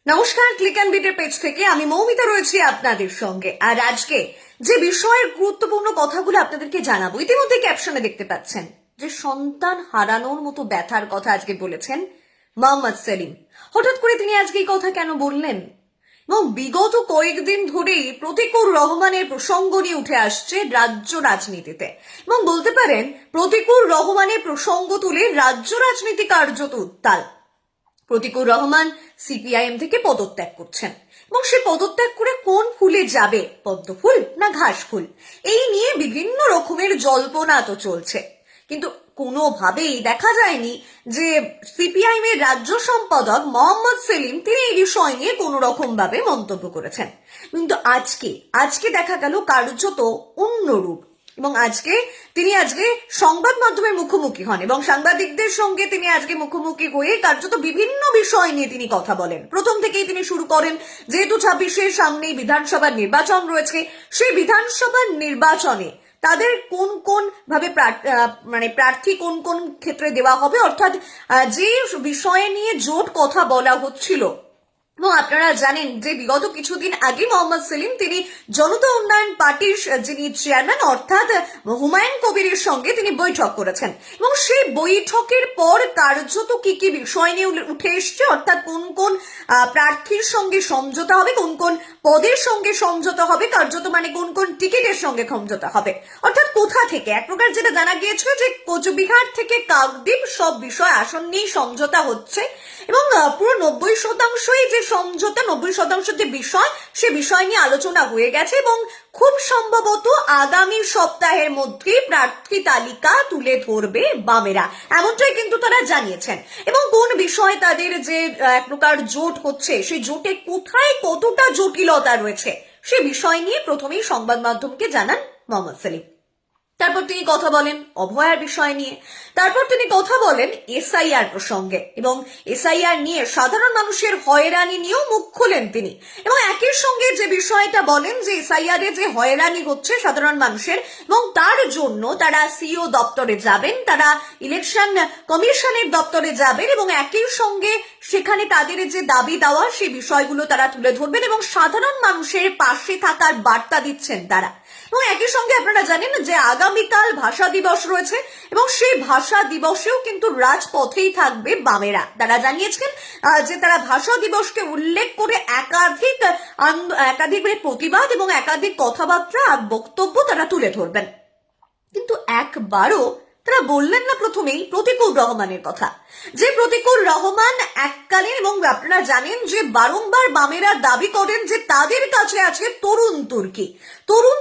নমস্কার, click and বিটের page থেকে আমি মৌমিতা রয়েছি আপনাদের সঙ্গে। আর আজকে যে বিষয়ের গুরুত্বপূর্ণ কথাগুলো আপনাদেরকে জানাবো, ইতিমধ্যে ক্যাপশনে দেখতে পাচ্ছেন যে সন্তান হারানোর মতো ব্যথার কথা আজকে বলেছেন মোহাম্মদ সেলিম। হঠাৎ করে তিনি আজকে এই কথা কেন বললেন? এবং বিগত কয়েকদিন ধরেই প্রতিকুর রহমানের প্রসঙ্গ নিয়ে উঠে আসছে রাজ্য রাজনীতিতে, এবং বলতে পারেন প্রতিকুর রহমানের প্রসঙ্গ তুলে রাজ্য রাজনীতি কার্যত উত্তাল। প্রতিকুর রহমান সিপিআইএম থেকে পদত্যাগ করছেন, এবং সে পদত্যাগ করে কোন ফুলে যাবে, পদ্ম ফুল না ঘাস ফুল, এই নিয়ে বিভিন্ন রকমের জল্পনা তো চলছে। কিন্তু কোনোভাবেই দেখা যায়নি যে সিপিআইএম এর রাজ্য সম্পাদক মোহাম্মদ সেলিম তিনি এই বিষয় নিয়ে কোনো রকম ভাবে মন্তব্য করেছেন। কিন্তু আজকে দেখা গেল কার্যত অন্য রূপ, এবং তিনি আজকে সংবাদ মাধ্যমের মুখোমুখি হন এবং সাংবাদিকদের সঙ্গে তিনি আজকে মুখোমুখি হয়ে কার্যত বিভিন্ন বিষয় নিয়ে তিনি কথা বলেন। প্রথম থেকেই তিনি শুরু করেন, যেহেতু 26-এর সামনেই বিধানসভার নির্বাচন রয়েছে, সেই বিধানসভার নির্বাচনে তাদের কোন কোন ভাবে প্রার্থী কোন কোন ক্ষেত্রে দেওয়া হবে, অর্থাৎ যে বিষয়ে নিয়ে জোট কথা বলা হচ্ছিল। এবং আপনারা জানেন যে বিগত কিছুদিন আগে মোহাম্মদ সেলিম তিনি জনতা উন্নয়ন পার্টির যিনি চেয়ারম্যান অর্থাৎ হুমায়ুন কবিরের সঙ্গে তিনি বৈঠক করেছেন, এবং সেই বৈঠকের পর কার্যত কি কি বিষয় নিয়ে উঠে এসছে, অর্থাৎ কোন কোন প্রার্থীর সঙ্গে সমঝোতা হবে, কোন কোন পদের সঙ্গে সমঝোতা হবে, কার্যত মানে কোন কোন টিকিটের সঙ্গে সমঝোতা হবে, অর্থাৎ কোথা থেকে এক প্রকার যেটা জানা গিয়েছিল যে কোচবিহার থেকে কাকদ্বীপ সব বিষয় আসন নিয়েই সমঝোতা হচ্ছে, এবং পুরো 90%ই যে সমঝোতা, 90% যে বিষয়, সে বিষয় নিয়ে আলোচনা হয়ে গেছে, এবং খুব সম্ভবত আগামী সপ্তাহের মধ্যে প্রার্থী তালিকা তুলে ধরবে বামেরা, এমনটাই কিন্তু তারা জানিয়েছেন। এবং কোন বিষয়ে তাদের যে এক প্রকার জোট হচ্ছে, সেই জোটে কোথায় কতটা জটিলতা রয়েছে, সে বিষয় নিয়ে প্রথমেই সংবাদ মাধ্যমকে জানান মোহাম্মদ সেলিম। তারপর তিনি কথা বলেন অভয়ার বিষয় নিয়ে, তারপর তিনি কথা বলেন এসআইআর প্রসঙ্গে, এবং এসআইআর নিয়ে সাধারণ মানুষের হয়রানি নিয়েও মুখ খোলেন তিনি, এবং একই সঙ্গে যে বিষয়টা বলেন যে এসআইআর এ যে হয়রানি হচ্ছে সাধারণ মানুষের, এবং তার জন্য তারা সিইও দপ্তরে যাবেন, তারা ইলেকশন কমিশনের দপ্তরে যাবেন, এবং একই সঙ্গে সেখানে তাদের যে দাবি দেওয়া সেই বিষয়গুলো তারা তুলে ধরবেন, এবং সাধারণ মানুষের পাশে থাকার বার্তা দিচ্ছেন তারা। এবং একই সঙ্গে আপনারা জানেন যে আগামীকাল ভাষা দিবস রয়েছে, এবং সেই ভাষা দিবসেও কিন্তু রাজপথেই থাকবে বামেরা। তারা জানিয়েছেন যে তারা ভাষা দিবসকে উল্লেখ করে একাধিক প্রতিবাদ এবং একাধিক কথাবার্তা আর বক্তব্য তারা তুলে ধরবেন। কিন্তু একবারও তারা বললেন না প্রথমেই প্রতিকুর রহমানের কথা, যে প্রতিকুর রহমান এককালীন, এবং আপনারা জানেন যে বারংবার বামেরা দাবি করেন যে তাদের কাছে আছে তরুণ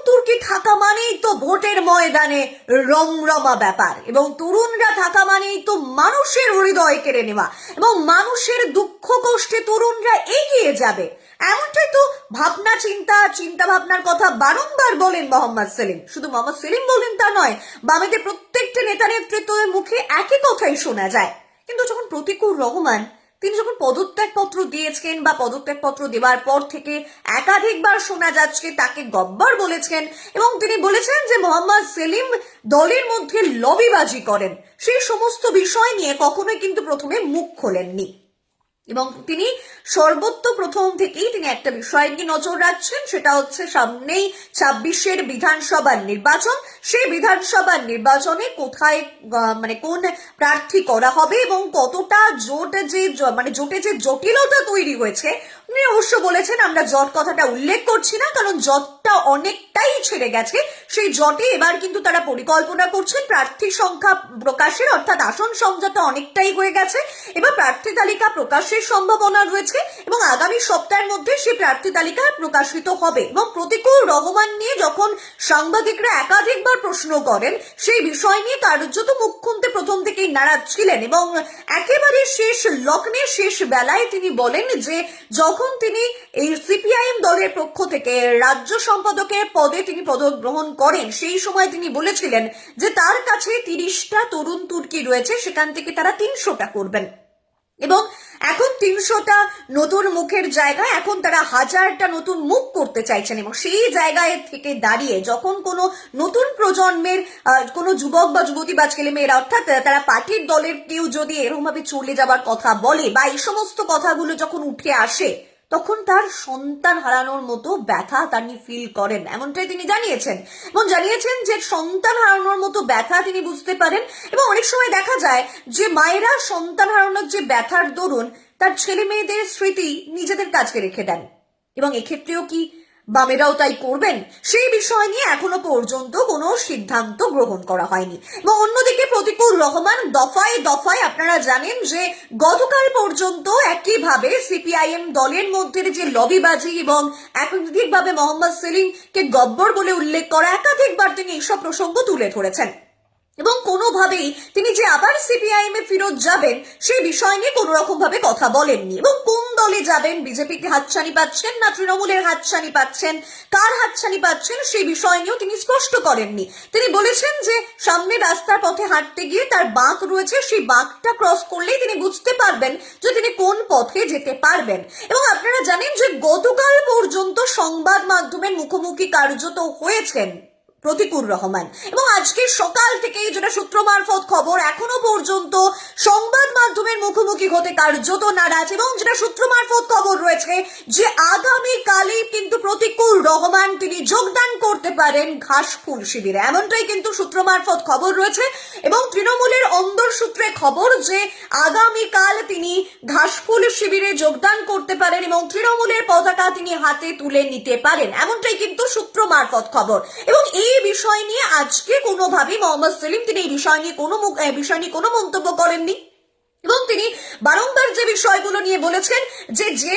তুর্কি থাকা মানেই তো ভোটের ময়দানে রমরমা ব্যাপার, এবং তরুণরা থাকা মানেই তো মানুষের হৃদয় কেড়ে নেওয়া, এবং মানুষের দুঃখ কষ্টে তরুণরা এগিয়ে যাবে, এমনটাই তো চিন্তা ভাবনার কথা বারংবার বলেন মোহাম্মদ সেলিম। শুধু মোহাম্মদ সেলিম বলেন তা নয়, বামেদের প্রত্যেকটা নেতা নেতৃত্বের মুখে একই কথাই শোনা যায়। কিন্তু যখন প্রতিকুর রহমান তিনি যখন পদত্যাগপত্র দিয়েছেন, বা পদত্যাগপত্র দেওয়ার পর থেকে একাধিকবার শোনা যাচ্ছে তাকে গব্বর বলেছেন, এবং তিনি বলেছেন যে মোহাম্মদ সেলিম দলের মধ্যে লবিবাজি করেন, সেই সমস্ত বিষয় নিয়ে কখনোই কিন্তু প্রথমে মুখ খোলেননি। এবং তিনি প্রথম থেকেই তিনি একটা বিষয় নিয়ে নজর রাখছেন, সেটা হচ্ছে সামনেই 26-এর বিধানসভার নির্বাচন, সেই বিধানসভার নির্বাচনে কোথায় কোন প্রার্থী করা হবে, এবং কতটা জোটে যে জটিলতা তৈরি হয়েছে। উনি অবশ্য বলেছেন আমরা জট কথাটা উল্লেখ করছি না, কারণ জটটা অনেকটাই ছেড়ে গেছে, সেই জটে এবার কিন্তু তারা পরিকল্পনা করছেন প্রার্থী সংখ্যা প্রকাশের, অর্থাৎ আসন সমঝোতা অনেকটাই হয়ে গেছে, এবার প্রার্থী তালিকা প্রকাশের সম্ভাবনা রয়েছে, এবং আগামী সপ্তাহের মধ্যে সেই প্রার্থী তালিকা প্রকাশিত হবে। এবং প্রতিকুর রহমান নিয়ে যখন সাংবাদিকরা একাধিকবার প্রশ্ন করেন, সেই বিষয় নিয়ে কার্যত মুখ খুলতে প্রথম থেকেই নারাজ ছিলেন, এবং একেবারে শেষ লগ্নে শেষ বেলায় তিনি বলেন যে যখন তিনি এই সিপিআইএম দলের পক্ষ থেকে রাজ্য সম্পাদকের পদে তিনি পদগ্রহণ করেন, সেই সময় তিনি বলেছিলেন যে তার কাছে 30টা তরুণ তুর্কি রয়েছে, সেখান থেকে তারা 300টা করবেন, এবং এখন 300টা নতুন মুখের জায়গায় এখন তারা 1000টা নতুন মুখ করতে চাইছেন। এবং সেই জায়গায় থেকে দাঁড়িয়ে যখন কোনো নতুন প্রজন্মের কোনো যুবক বা যুবতী বা ছেলে মেয়েরা, অর্থাৎ তারা পার্টির দলের কেউ যদি এরকম ভাবে চলে যাবার কথা বলে, বা এই সমস্ত কথাগুলো যখন উঠে আসে, তখন তার সন্তান হারানোর মতো ব্যথা তিনি ফিল করেন, এমনটাই তিনি জানিয়েছেন। এবং জানিয়েছেন যে সন্তান হারানোর মতো ব্যথা তিনি বুঝতে পারেন। এবং অনেক সময় দেখা যায় যে মায়েরা সন্তান হারানোর যে ব্যথার দরুন তার ছেলে মেয়েদের স্মৃতি নিজেদের কাছে রেখে দেন, এবং এক্ষেত্রেও কি বামেরাও তাই করবেন, সেই বিষয় নিয়ে এখনো পর্যন্ত কোনো সিদ্ধান্ত গ্রহণ করা হয়নি। এবং অন্যদিকে প্রতিকুর রহমান দফায় দফায়, আপনারা জানেন যে গতকাল পর্যন্ত একইভাবে সিপিআইএম দলের মধ্যে যে লবিবাজি এবং একাধিকভাবে মোহাম্মদ সেলিমকে গব্বর বলে উল্লেখ করা, একাধিকবার তিনি এইসব প্রসঙ্গ তুলে ধরেছেন। এবং কোনোভাবেই তিনি যে আবার সিপিআইএম এ ফেরত যাবেন সেই বিষয় নিয়ে কোনো রকম ভাবে কথা বলেননি। এবং কোন দলে যাবেন, বিজেপিকে হাতছানি পাচ্ছেন না তৃণমূলের হাতছানি পাচ্ছেন, কার হাতছানি পাচ্ছেন সেই বিষয় নিয়েও তিনি স্পষ্ট করেননি। তিনি বলেছেন যে সামনে রাস্তার পথে হাঁটতে গিয়ে তার বাঁক রয়েছে, সেই বাঁকটা ক্রস করলেই তিনি বুঝতে পারবেন যে তিনি কোন পথে যেতে পারবেন। এবং আপনারা জানেন যে গতকাল পর্যন্ত সংবাদ মাধ্যমের মুখোমুখি কার্যত হয়েছেন প্রতিকুর রহমান, এবং আজকে সকাল থেকেই যেটা সূত্র মারফত খবর, এখনো পর্যন্ত সংবাদ মাধ্যমের মুখোমুখি হতে কার্যত নারাজ। এবং যেটা সূত্র মারফত খবর রয়েছে যে আগামীকালই কিন্তু প্রতিকুর রহমান তিনি যোগদান করতে পারেন ঘাসফুল শিবিরে, এমনটাই কিন্তু সূত্র মারফত খবর রয়েছে। এবং তৃণমূলের অন্দর সূত্রে খবর যে আগামীকাল তিনি ঘাসফুল শিবিরে যোগদান করতে পারেন এবং তৃণমূলের পতাকা তিনি হাতে তুলে নিতে পারেন, এমনটাই কিন্তু সূত্র মারফত খবর। এবং এই বিষয় নিয়ে আজকে কোনোভাবেই মোহাম্মদ সেলিম তিনি এই বিষয় নিয়ে কোনো মন্তব্য করেননি। এবং তিনি বারংবার যে বিষয়গুলো নিয়ে বলেছেন যে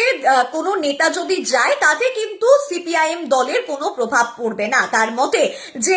কোনো নেতা যদি যায় তাতে কিন্তু সিপিআইএম দলের কোনো প্রভাব পড়বে না। তার মতে যে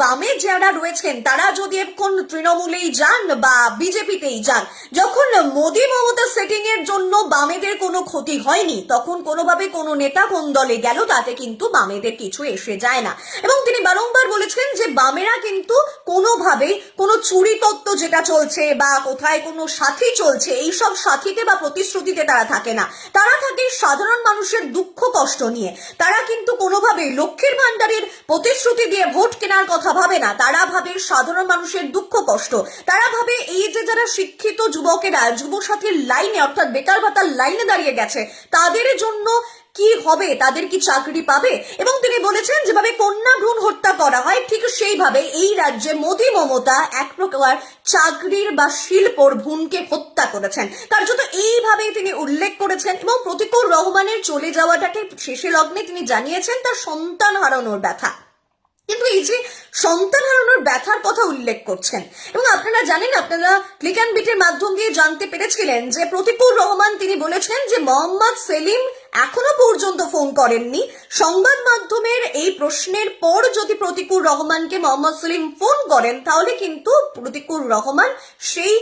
বামে যারা রয়েছেন তারা যদি এখন তৃণমূলেই যান বা বিজেপিতেই যান, যখন মোদী মমতা সেটিং এর জন্য বামেদের কোনো ক্ষতি হয়নি, তখন কোনোভাবে কোনো নেতা কোন দলে গেল তাতে কিন্তু বামেদের কিছু এসে যায় না। এবং তিনি বারংবার বলেছেন যে বামেরা কিন্তু কোনোভাবেই কোনো চুরি তত্ত্ব যেটা চলছে বা কোথায় কোনো সাথী চলছে, এইসব সাথীতে বা প্রতিশ্রুতিতে তারা থাকে না। তারা থাকে সাধারণ মানুষের দুঃখ কষ্ট নিয়ে। তারা কিন্তু কোনোভাবেই লক্ষ্মীর ভান্ডারের প্রতিশ্রুতি দিয়ে ভোট কেনার কথা ভাবে না, তারা ভাবে সাধারণ মানুষের দুঃখ কষ্ট। তারা ভাবে এই যে যারা শিক্ষিত যুবকেরা যুবসাথীর লাইনে অর্থাৎ বেকার ভাতার লাইনে দাঁড়িয়ে গেছে, তাদের জন্য কি হবে, তাদের কি চাকরি পাবে। এবং তিনি বলেছেন যেভাবে কন্যা ভ্রূণ হত্যা করা হয় ঠিক সেইভাবে এই রাজ্যে মোদী মমতা এক প্রকার চাকরির বা শিল্পর ভ্রূণকে হত্যা করেছেন, কার্যত এইভাবেই তিনি উল্লেখ করেছেন। এবং প্রতিকুর রহমানের চলে যাওয়াটাকে শেষে লগ্নে তিনি জানিয়েছেন তার সন্তান হারানোর ব্যথা। কিন্তু এই যে সন্তান হারানোর ব্যথার কথা উল্লেখ করছেন, এবং আপনারা জানেন, আপনারা ক্লিক অ্যান্ড বিটের মাধ্যম দিয়ে জানতে পেরেছিলেন যে প্রতিকুর রহমান তিনি বলেছেন যে মোহাম্মদ সেলিম এখনো পর্যন্ত ফোন করেননি। সংবাদ মাধ্যমের এই প্রশ্নের পর যদি প্রতিকুর রহমানকে মোহাম্মদ সেলিম ফোন করেন তাহলে কিন্তু প্রতিকুর রহমান সেই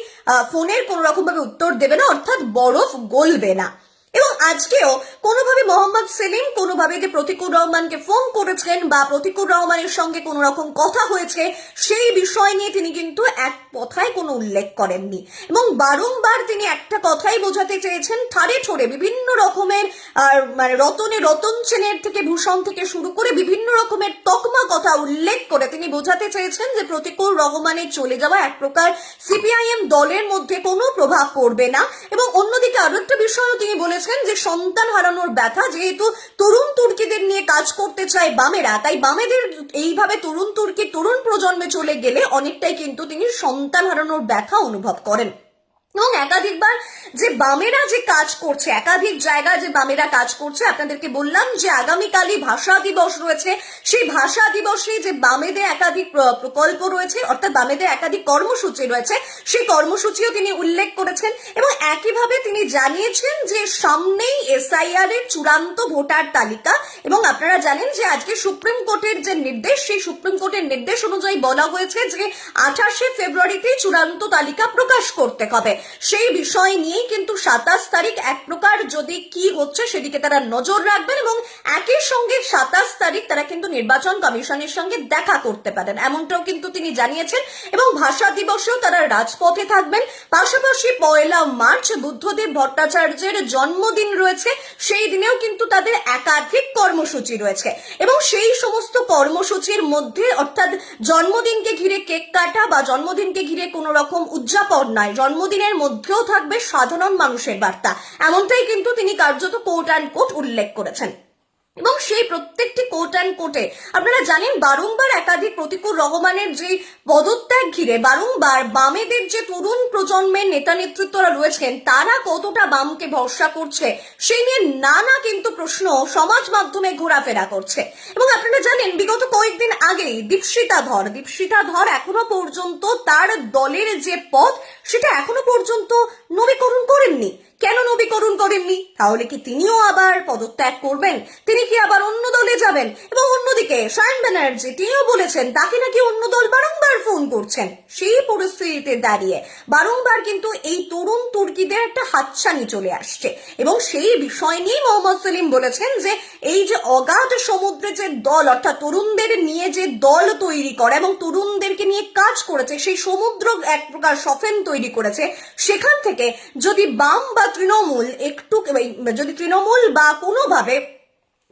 ফোনের কোনো রকম ভাবে উত্তর দেবে না, অর্থাৎ বরফ গলবে না। এবং আজকেও কোনোভাবে মোহাম্মদ সেলিম কোনোভাবে যে প্রতিকুর রহমানকে ফোন করেছেন বা প্রতিকুর রহমানের সঙ্গে কোনো রকম কথা হয়েছে সেই বিষয় নিয়ে তিনি কিন্তু এক কথায় কোনো উল্লেখ করেননি। এবং বারংবার তিনি একটা কথাই বোঝাতে চেয়েছেন, ঠাড়ে ঠোড়ে বিভিন্ন রকমের মানে রতন সেনের থেকে ভূষণ থেকে শুরু করে বিভিন্ন রকমের তকমা কথা উল্লেখ করে তিনি বোঝাতে চেয়েছেন যে প্রতিকুর রহমানের চলে যাওয়া এক প্রকার সিপিআইএম দলের মধ্যে কোনো প্রভাব পড়বে না। এবং অন্যদিকে আরো একটা বিষয়ও তিনি বলেছেন যে সন্তান হারানোর ব্যথা, যেহেতু তরুণ তুর্কিদের নিয়ে কাজ করতে চায় বামেরা, তাই বামেদের এইভাবে তরুণ প্রজন্মে চলে গেলে অনেকটাই কিন্তু তিনি সন্তান হারানোর ব্যথা অনুভব করেন। এবং একাধিকবার যে বামেরা যে কাজ করছে, একাধিক জায়গায় যে বামেরা কাজ করছে, আপনাদেরকে বললাম যে আগামীকালই ভাষা দিবস রয়েছে, সেই ভাষা দিবসে যে বামেদের একাধিক প্রকল্প রয়েছে অর্থাৎ বামেদের একাধিক কর্মসূচি রয়েছে, সেই কর্মসূচিও তিনি উল্লেখ করেছেন। এবং একইভাবে তিনি জানিয়েছেন যে সামনেই এসআইআর এর চূড়ান্ত ভোটার তালিকা। এবং আপনারা জানেন যে আজকে সুপ্রিম কোর্টের যে নির্দেশ, সেই সুপ্রিম কোর্টের নির্দেশ অনুযায়ী বলা হয়েছে যে 28শে ফেব্রুয়ারিতে চূড়ান্ত তালিকা প্রকাশ করতে হবে। সেই বিষয় নিয়েই কিন্তু 27 তারিখ এক প্রকার যদি কি হচ্ছে সেদিকে তারা নজর রাখবেন এবং একই সঙ্গে 27 তারিখ তারা কিন্তু নির্বাচন কমিশনের সঙ্গে দেখা করতে পারেন, এমনটাও কিন্তু তিনি জানিয়েছেন। এবং ভাষা দিবসেও তারা রাজপথে থাকবেন। পাশাপাশি 1 মার্চ বুদ্ধদেব ভট্টাচার্যের জন্মদিন রয়েছে, সেই দিনেও কিন্তু তাদের একাধিক কর্মসূচি রয়েছে। এবং সেই সমস্ত কর্মসূচির মধ্যে অর্থাৎ জন্মদিনকে ঘিরে কেক কাটা বা জন্মদিনকে ঘিরে কোনো রকম উদযাপন নয়, জন্মদিনের মধ্যেও থাকবে সাধারণ মানুষের বার্তা, এমনটাই কিন্তু তিনি কার্যত কোট অ্যান্ড কোট উল্লেখ করেছেন। এবং সেই প্রত্যেকটি কোট অ্যান্ড কোটে আপনারা জানেন বারংবার একাধিক প্রতিকূল রহমানের যে পদত্যাগ ঘিরে বারংবার বামেদের যে তরুণ প্রজন্মের নেতা নেতৃত্বরা রয়েছেন তারা কতটা বামকে ভরসা করছে সেই নিয়ে নানা কিন্তু প্রশ্ন সমাজ মাধ্যমে ঘোরাফেরা করছে। এবং আপনারা জানেন বিগত কয়েকদিন আগেই দীপশিতা ধর এখনো পর্যন্ত তার দলের যে পদ সেটা এখনো পর্যন্ত নবীকরণ করেননি। কেন নবীকরণ করেননি? তাহলে কি তিনিও আবার পদত্যাগ করবেন? তিনি কি আবার অন্য দলে যাবেন? এবং অন্যদিকে সায়ন ব্যানার্জি তিনিও বলেছেন তাকে নাকি অন্য দল বারংবার ফোন করছেন। সেই পরিস্থিতিতে দাঁড়িয়ে বারংবার কিন্তু এই তরুণ তুর্কিদের একটা হাতছানি চলে আসছে এবং সেই বিষয় নিয়ে মোহাম্মদ সেলিম বলেছেন যে এই যে অগাধ সমুদ্রে যে দল অর্থাৎ তরুণদের নিয়ে যে দল তৈরি করে এবং তরুণদেরকে নিয়ে কাজ করেছে সেই সমুদ্র এক প্রকার সফেন তৈরি করেছে, সেখান থেকে যদি বাম বা তৃণমূল যদি তৃণমূল বা কোনোভাবে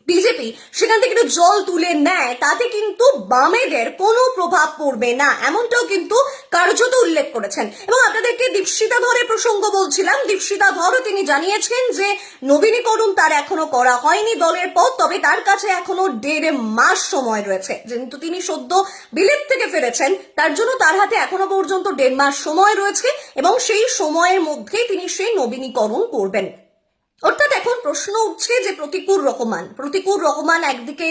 বিজেপি সেখান থেকে একটু জল তুলে নেয় তাতে কিন্তু বামেদের কোনো প্রভাব পড়বে না, এমনটাও কিন্তু কার্যত উল্লেখ করেছেন। এবং আপনাদেরকে দীপশিতা ধরের প্রসঙ্গ বলছিলাম, দীপশিতা ধরও তিনি জানিয়েছেন যে নবীনীকরণ তার এখনো করা হয়নি দলের পদ, তবে তার কাছে এখনো 1.5 মাস সময় রয়েছে। যেহেতু তিনি সদ্য বিলেত থেকে ফিরেছেন তার জন্য তার হাতে এখনো পর্যন্ত 1.5 মাস সময় রয়েছে এবং সেই সময়ের মধ্যে তিনি সেই নবীনীকরণ করবেন। অর্থাৎ এখন প্রশ্ন উঠছে যে প্রতিকূল রহমান একদিকে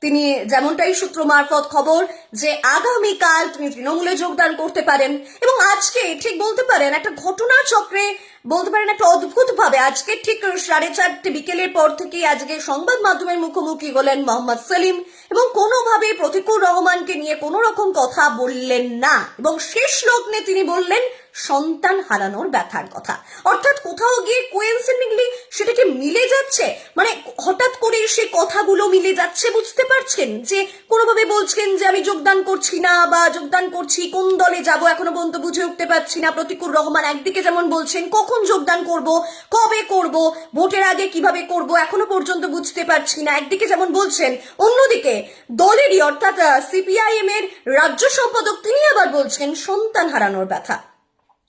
তিনি যেমনটাই সূত্র মারফত খবর যে আগামীকাল তিনি তৃণমূলে যোগদান করতে পারেন এবং আজকে ঠিক বলতে পারেন একটা ঘটনা চক্রে বলতে পারেন একটা অদ্ভুত ভাবে আজকে ঠিক 4:30 বিকেলের পর থেকে আজকে সংবাদ মাধ্যমের মুখোমুখি হলেন মোহাম্মদ সেলিম এবং কোনোভাবে প্রতিকূল রহমানকে নিয়ে কোনো রকম কথা বললেন না এবং শেষ লগ্নে তিনি বললেন সন্তান হারানোর ব্যথার কথা। অর্থাৎ কোথাও গিয়ে কোইন্সিডেন্টলি সেটাকে মিলে যাচ্ছে, মানে হঠাৎ করে সেই কথাগুলো মিলে যাচ্ছে, বুঝতে পারছেন যে কোনোভাবে বলছেন যে আমি যোগদান করছি না বা যোগদান করছি, কোন দলে যাব এখনো পর্যন্ত বুঝে উঠতে পারছি না। প্রতিকূল রহমান একদিকে যেমন বলছেন কখন যোগদান করব, কবে করব, ভোটের আগে কিভাবে করব এখনো পর্যন্ত বুঝতে পারছি না, একদিকে যেমন বলছেন, অন্যদিকে দলেরই অর্থাৎ সিপিআইএম এর রাজ্য সম্পাদক তিনি আবার বলছেন সন্তান হারানোর ব্যথা।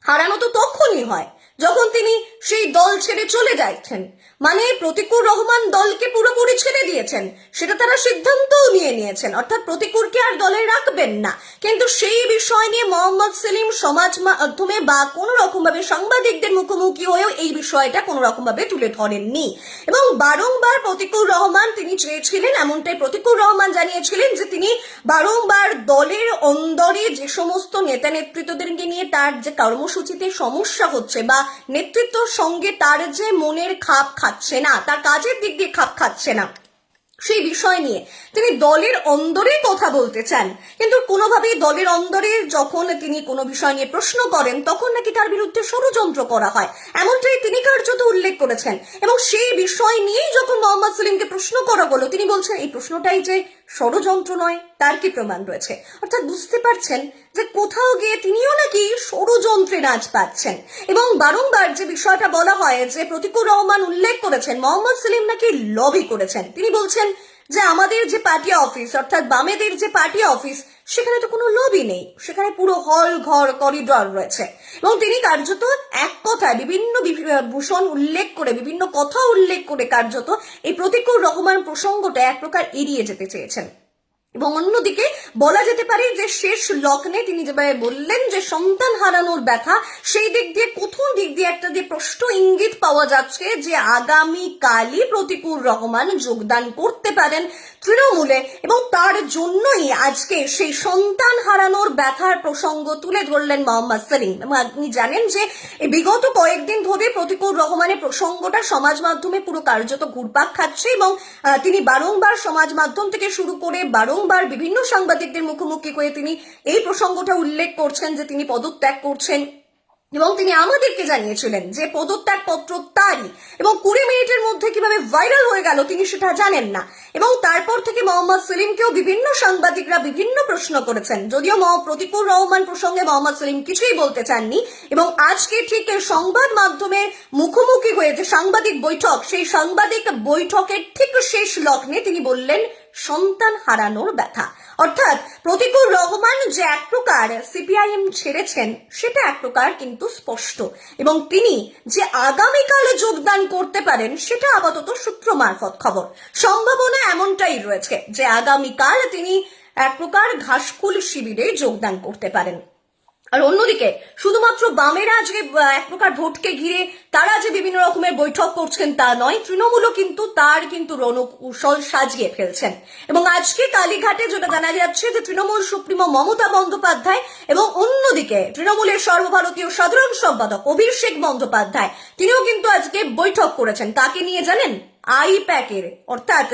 হারানো তো তখনই হয় যখন তিনি সেই দল ছেড়ে চলে যাচ্ছেন, মানে প্রতিকূল রহমান দলকে পুরোপুরি ছেড়ে দিয়েছেন, সেটা তারা সিদ্ধান্তও নিয়ে নিয়েছেন, অর্থাৎ প্রতিকূলকে আর দলে রাখবেন না। কিন্তু সেই বিষয় নিয়ে মোহাম্মদ সেলিম সমাজ মাধ্যমে বা কোনো রকম ভাবে সাংবাদিকদের মুখোমুখি হয়েও এই বিষয়টা কোনো রকম ভাবে তুলে ধরেননি এবং বারংবার প্রতিকূল রহমান তিনি চেয়েছিলেন, এমনটাই প্রতিকূল রহমান জানিয়েছিলেন যে তিনি বারংবার দলের অন্দরে যে সমস্ত নেতা নেতৃত্বদেরকে নিয়ে তার যে কর্মসূচিতে সমস্যা হচ্ছে বা নেতৃত্বর সঙ্গে তার যে মনের খাপ খাচ্ছে না, তার কাজের দিক দিয়ে খাপ খাচ্ছে না, সেই বিষয় নিয়ে তিনি দলের অন্দরেই কথা বলতে চান। কিন্তু কোনোভাবেই দলের অন্দরে যখন তিনি কোনো বিষয় নিয়ে প্রশ্ন করেন তখন নাকি তার বিরুদ্ধে ষড়যন্ত্র করা হয়, এমনটাই তিনি কার্যত উল্লেখ করেছেন। এবং সেই বিষয় নিয়েই যখন মোহাম্মদ সেলিমকে প্রশ্ন করা হলো তিনি বলছেন এই প্রশ্নটাই যে ষড়যন্ত্র নয় তার কি প্রমাণ রয়েছে। অর্থাৎ বুঝতে পারছেন যে কোথাও গিয়ে তিনিও নাকি ষড়যন্ত্রে নাচ পাচ্ছেন। এবং বারংবার যে বিষয়টা বলা হয় যে প্রতিকূল রহমান উল্লেখ করেছেন মোহাম্মদ সেলিম নাকি লবি করেছেন। তিনি বলছেন যে আমাদের যে পার্টি অফিস অর্থাৎ বামেদের যে পার্টি অফিস সেখানে তো কোনো লবি নেই, সেখানে পুরো হল ঘর করিডর রয়েছে। এবং তিনি কার্যত এক কথায় বিভিন্ন ভূষণ উল্লেখ করে বিভিন্ন কথা উল্লেখ করে কার্যত এই প্রতিকূল রহমান প্রসঙ্গটা এক প্রকার এড়িয়ে যেতে চেয়েছেন। এবং অন্যদিকে বলা যেতে পারে যে শেষ লগ্নে তিনি যেভাবে বললেন যে সন্তান হারানোর ব্যথা, সেই দিক দিয়ে প্রথম দিক দিয়ে একটা যে প্রশ্ন ইঙ্গিত পাওয়া যাচ্ছে যে আগামীকালই প্রতিকূল রহমান যোগদান করতে পারেন তৃণমূলে এবং তার জন্যই আজকে সেই সন্তান হারানোর ব্যথার প্রসঙ্গ তুলে ধরলেন মোহাম্মদ সেলিম। এবং আপনি জানেন যে বিগত কয়েকদিন ধরে প্রতিকূল রহমানের প্রসঙ্গটা সমাজ মাধ্যমে পুরো কার্যত ঘুরপাক খাচ্ছে এবং তিনি বারংবার সমাজ মাধ্যম থেকে শুরু করে বারংবার বিভিন্ন সাংবাদিকদের মুখোমুখি হয়ে তিনি এই প্রসঙ্গটা উল্লেখ করছেন যে তিনি পদত্যাগ করছেন এবং তিনি আমাদেরকে জানিয়েছিলেন যে পদত্যাগ পত্র তারই এবং 20 মিনিটের মধ্যে কিভাবে ভাইরাল হয়ে গেল তিনি সেটা জানেন না। এবং তারপর থেকে মোহাম্মদ সেলিমকেও বিভিন্ন সাংবাদিকরা বিভিন্ন প্রশ্ন করেছেন, যদিও প্রতিকূল রহমান প্রসঙ্গে মোহাম্মদ সেলিম কিছুই বলতে চাননি। এবং আজকে ঠিক সংবাদ মাধ্যমের মুখোমুখি হয়ে যে সাংবাদিক বৈঠক, সেই সাংবাদিক বৈঠকের ঠিক শেষ লগ্নে তিনি বললেন সন্তান হারানোর ব্যথা। অর্থাৎ প্রতিকুর রহমান যে এক প্রকার সিপিআইএম ছেড়েছেন সেটা এক প্রকার কিন্তু স্পষ্ট, এবং তিনি যে আগামীকালে যোগদান করতে পারেন সেটা আপাতত সূত্র মারফত খবর। সম্ভাবনা এমনটাই রয়েছে যে আগামীকাল তিনি এক প্রকার ঘাসফুল শিবিরে যোগদান করতে পারেন। আর অন্যদিকে শুধুমাত্র বামেরা যে এক প্রকার ভোটকে ঘিরে তারা যে বিভিন্ন রকমের বৈঠক করছেন তা নয়, তৃণমূলও কিন্তু তার কিন্তু রণকৌশল সাজিয়ে ফেলছেন। এবং আজকে কালীঘাটে যেটা জানা যাচ্ছে যে তৃণমূল সুপ্রিমো মমতা বন্দ্যোপাধ্যায় এবং অন্যদিকে তৃণমূলের সর্বভারতীয় সাধারণ সম্পাদক অভিষেক বন্দ্যোপাধ্যায় তিনিও কিন্তু আজকে বৈঠক করেছেন। কাকে নিয়ে জানেন? আইপ্যাকের, অর্থাৎ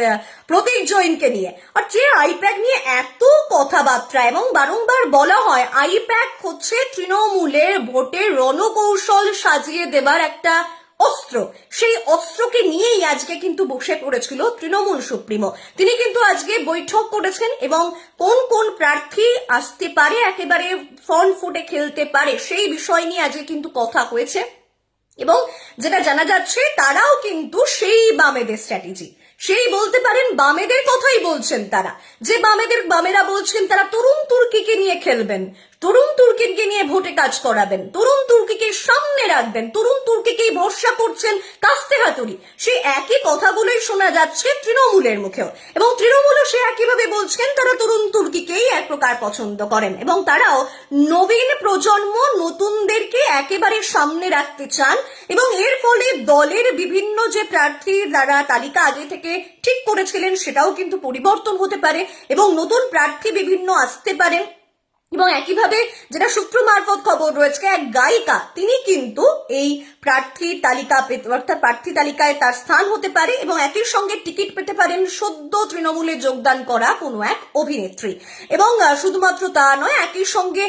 প্রতীক জৈনকে নিয়ে। আর যে আইপ্যাক নিয়ে এত কথাবার্তা এবং বারংবার বলা হয় আইপ্যাক হচ্ছে তৃণমূলের ভোটের রণকৌশল সাজিয়ে দেবার একটা অস্ত্র, সেই অস্ত্রকে নিয়েই আজকে কিন্তু বসে পড়েছিল তৃণমূল সুপ্রিমো। তিনি কিন্তু আজকে বৈঠক করেছেন এবং কোন কোন প্রার্থী আসতে পারে, একেবারে ফ্রন্ট ফুটে খেলতে পারে, সেই বিষয় নিয়ে আজকে কিন্তু কথা হয়েছে। এবং যেটা জানা যাচ্ছে তারাও কিন্তু সেই বামেদের স্ট্র্যাটেজি, সেই বলতে পারেন বামেদের কথাই বলছেন তারা, যে বামেরা বলছেন তারা তরুণ তুর্কিকে নিয়ে খেলবেন, তরুণ তুর্কিকে নিয়ে ভোটে কাজ করাবেন, তরুণ তুর্কিকে সামনে রাখবেন, তরুণ তুর্কিকেই ভরসা করছেন কাস্তে হাতুড়ি। সেই একই কথাগুলোই শোনা যাচ্ছে তৃণমূলের মুখেও, এবং তৃণমূলও সে একইভাবে বলছেন তারা তরুণ তুর্কিকেই এক প্রকার পছন্দ করেন এবং তারাও নবীন প্রজন্ম নতুনদেরকে একেবারে সামনে রাখতে চান। এবং এর ফলে দলের বিভিন্ন যে প্রার্থীর দ্বারা তালিকা আগে থেকে ঠিক করেছিলেন সেটাও কিন্তু পরিবর্তন হতে পারে এবং নতুন প্রার্থী বিভিন্ন আসতে পারেন। এবং একইভাবে যেটা সূত্র মারফত খবর রয়েছে, এক গায়িকা তিনি কিন্তু এই প্রার্থী তালিকা অর্থাৎ প্রার্থী তালিকায় তার স্থান হতে পারে এবং একই সঙ্গে টিকিট পেতে পারেন সদ্য তৃণমূলে যোগদান করা কোনো এক অভিনেত্রী। এবং শুধুমাত্র তা নয়, একই সঙ্গে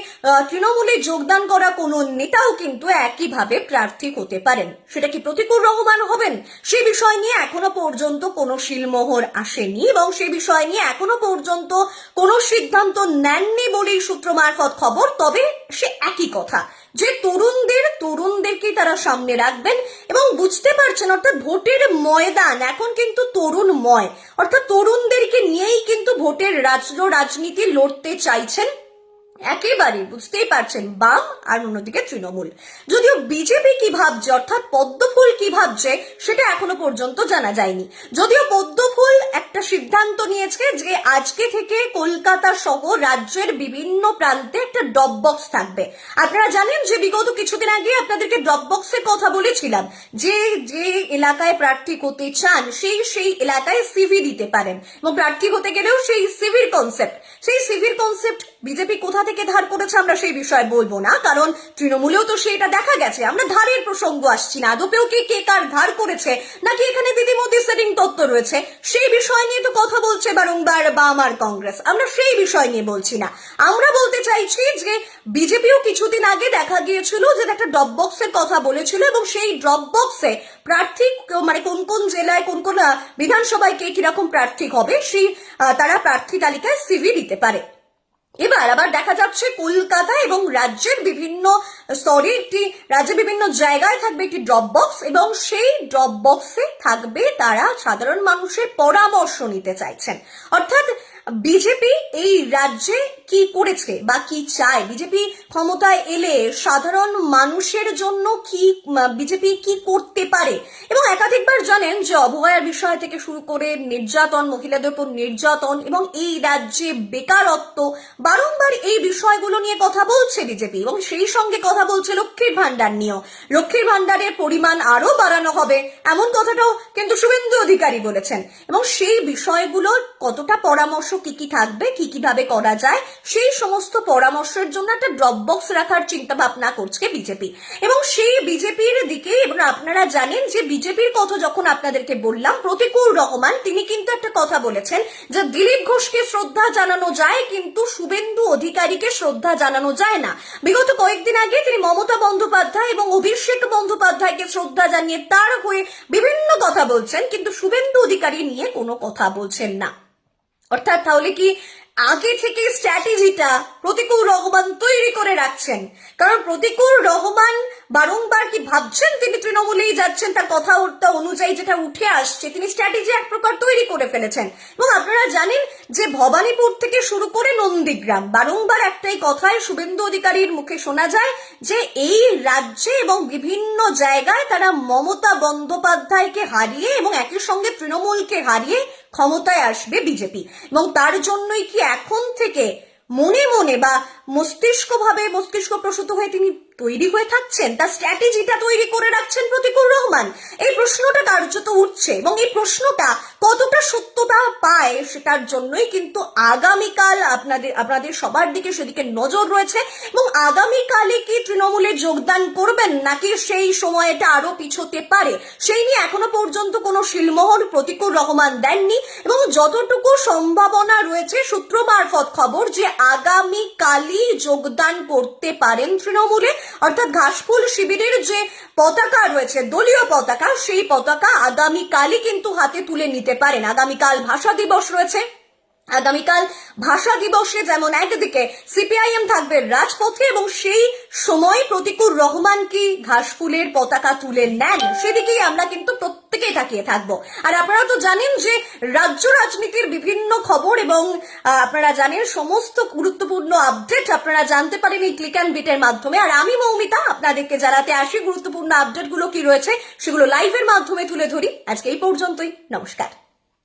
তৃণমূলে যোগদান করা কোনো নেতাও কিন্তু একইভাবে প্রার্থী হতে পারেন। সেটা কি প্রতিকুর রহমান হবেন? সে বিষয় নিয়ে এখনো পর্যন্ত কোনো শিলমোহর আসেনি এবং সে বিষয় নিয়ে এখনো পর্যন্ত কোনো সিদ্ধান্ত নেননি বলেই সূত্র মারফত খবর। তবে সে একই কথা যে তরুণদেরকে তারা সামনে রাখবেন এবং বুঝতে পারছেন অর্থাৎ ভোটের ময়দান এখন কিন্তু তরুণময়, অর্থাৎ তরুণদেরকে নিয়েই কিন্তু ভোটের রাজনীতি লড়তে চাইছেন। একেবারে বুঝতেই পারছেন বাম আর অন্যদিকে তৃণমূল। যদিও বিজেপি কি ভাবছে অর্থাৎ পদ্মফুল কি ভাবছে সেটা এখনো পর্যন্ত জানা যায়নি। যদিও পদ্মফুল একটা সিদ্ধান্ত নিয়েছে যে আজকে থেকে কলকাতা সহ রাজ্যের বিভিন্ন প্রান্তে একটা ড্রপ বক্স থাকবে। আপনারা জানেন যে বিগত কিছুদিন আগে আপনাদেরকে ড্রপ বক্সের কথা বলেছিলাম, যে যে এলাকায় প্রার্থী হতে চান সেই এলাকায় সিভি দিতে পারেন এবং প্রার্থী হতে গেলেও সেই সিভির কনসেপ্ট বিজেপি কোথা থেকে ধার করেছে আমরা সেই বিষয়ে বলবো না, কারণ তৃণমূলেও তো সেটা দেখা গেছে। আমরা ধারের প্রসঙ্গ আসছি না, আদপেও কে কার ধার করেছে নাকি এখানে দিদি মোদি সেটিং তত্ত্ব রয়েছে সেই বিষয় নিয়ে তো কথা বলছে বারংবার বাম আর কংগ্রেস। আমরা সেই বিষয় নিয়ে বলছি না, আমরা বলতে চাইছি যে বিজেপিও কিছুদিন আগে দেখা গিয়েছিল যে একটা ড্রপ বক্সের কথা বলেছিল এবং সেই ড্রপ বক্সে প্রার্থী মানে কোন কোন জেলায় কোন কোন বিধানসভায় কে কিরকম প্রার্থী হবে সেই তারা প্রার্থী তালিকায় সিভি দিতে পারে। এবার আবার দেখা যাচ্ছে কলকাতা এবং রাজ্যের বিভিন্ন স্তরে রাজ্যের বিভিন্ন জায়গায় থাকবে একটি ড্রপ বক্স এবং সেই ড্রপ বক্সে থাকবে তারা সাধারণ মানুষের পরামর্শ নিতে চাইছেন। অর্থাৎ বিজেপি এই রাজ্যে কি করেছে বা কি চায়, বিজেপি ক্ষমতায় এলে সাধারণ মানুষের জন্য কি বিজেপি কি করতে পারে। এবং একাধিকবার জানেন যে অবহেলার বিষয় থেকে শুরু করে নির্যাতন, মহিলাদের উপর নির্যাতন এবং এই রাজ্যে বেকারত্ব, বারংবার এই বিষয়গুলো নিয়ে কথা বলছে বিজেপি এবং সেই সঙ্গে কথা বলছে লক্ষ্মীর ভান্ডার নিয়েও। লক্ষ্মীর ভান্ডারের পরিমাণ আরো বাড়ানো হবে এমন কথাটাও কিন্তু শুভেন্দু অধিকারী বলেছেন এবং সেই বিষয়গুলো কতটা পরামর্শ কি থাকবে, কিভাবে করা যায় সেই সমস্ত পরামর্শের জন্য একটা ড্রপ বক্স রাখার চিন্তা ভাবনা করছে বিজেপি। এবং সেই বিজেপির দিকে এবং আপনারা জানেন যে বিজেপির কথা যখন আপনাদেরকে বললাম, প্রতিকুর রহমান তিনি কিন্তু একটা কথা বলেছেন যে দিলীপ ঘোষকে শ্রদ্ধা জানানো যায় কিন্তু শুভেন্দু অধিকারীকে শ্রদ্ধা জানানো যায় না। বিগত কয়েকদিন আগে তিনি মমতা বন্দ্যোপাধ্যায় এবং অভিষেক বন্দ্যোপাধ্যায়কে শ্রদ্ধা জানিয়ে তার হয়ে বিভিন্ন কথা বলছেন কিন্তু শুভেন্দু অধিকারী নিয়ে কোনো কথা বলছেন না। অর্থাৎ তাহলে কি আগে থেকে স্ট্র্যাটেজিটা প্রতিকুর রহমান তৈরি করে রাখছেন, কারণ প্রতিকুর রহমান বারংবার কি ভাবছেন তিনি তৃণমূলেই যাচ্ছেন, তার কথা অনুযায়ী যেটা উঠে আসছে তিনি স্ট্র্যাটেজি এক প্রকার তৈরি করে ফেলেছেন। এবং আপনারা জানেন যে ভবানীপুর থেকে শুরু করে নন্দীগ্রাম বারংবার একটাই কথায় শুভেন্দু অধিকারীর মুখে শোনা যায় যে এই রাজ্যে এবং বিভিন্ন জায়গায় তারা মমতা বন্দ্যোপাধ্যায়কে হারিয়ে এবং একই সঙ্গে তৃণমূলকে হারিয়ে ক্ষমতায় আসবে বিজেপি। এবং তার জন্যই কি এখন থেকে মনে মনে বা মস্তিষ্ক প্রসূত হয়ে তিনি তৈরি হয়ে থাকছেন, তার স্ট্র্যাটেজিটা তৈরি করে রাখছেন প্রতিকুর রহমান? এই প্রশ্নটা কার্যত উঠছে এবং এই প্রশ্নটা কতটা সত্যতা পায় সেটার জন্যই কিন্তু আগামীকাল আপনাদের সবার দিকে সেদিকে নজর রয়েছে। এবং আগামীকালে কি তৃণমূলে যোগদান করবেন নাকি সেই সময়টা আরো পিছোতে পারে, সেই নিয়ে এখনো পর্যন্ত কোনো শিলমোহর প্রতিকুর রহমান দেননি। এবং যতটুকু সম্ভাবনা রয়েছে সূত্র মারফত খবর যে আগামীকালই যোগদান করতে পারেন তৃণমূলে, অর্থাৎ ঘাসফুল শিবিরের যে পতাকা রয়েছে দলীয় পতাকা, সেই পতাকা আগামীকালই কিন্তু হাতে তুলে নিতে পারেন। আগামীকাল ভাষা দিবস রয়েছে, আগামীকাল ভাষা দিবসে যেমন একদিকে সিপিআইএম থাকবে রাজপথে এবং সেই সময় প্রতিকুর রহমান কি ঘাসফুলের পতাকা তুলে নেন সেদিকেই আমরা কিন্তু প্রত্যেকেই তাকিয়ে থাকবো। আর আপনারা তো জানেন যে রাজ্য রাজনীতির বিভিন্ন খবর এবং আপনারা জানেন সমস্ত গুরুত্বপূর্ণ আপডেট আপনারা জানতে পারেন এই ক্লিক অ্যান্ড বিটের মাধ্যমে। আর আমি মৌমিতা আপনাদেরকে জানাতে আসি গুরুত্বপূর্ণ আপডেট গুলো কি রয়েছে সেগুলো লাইভের মাধ্যমে তুলে ধরি। আজকে এই পর্যন্তই, নমস্কার।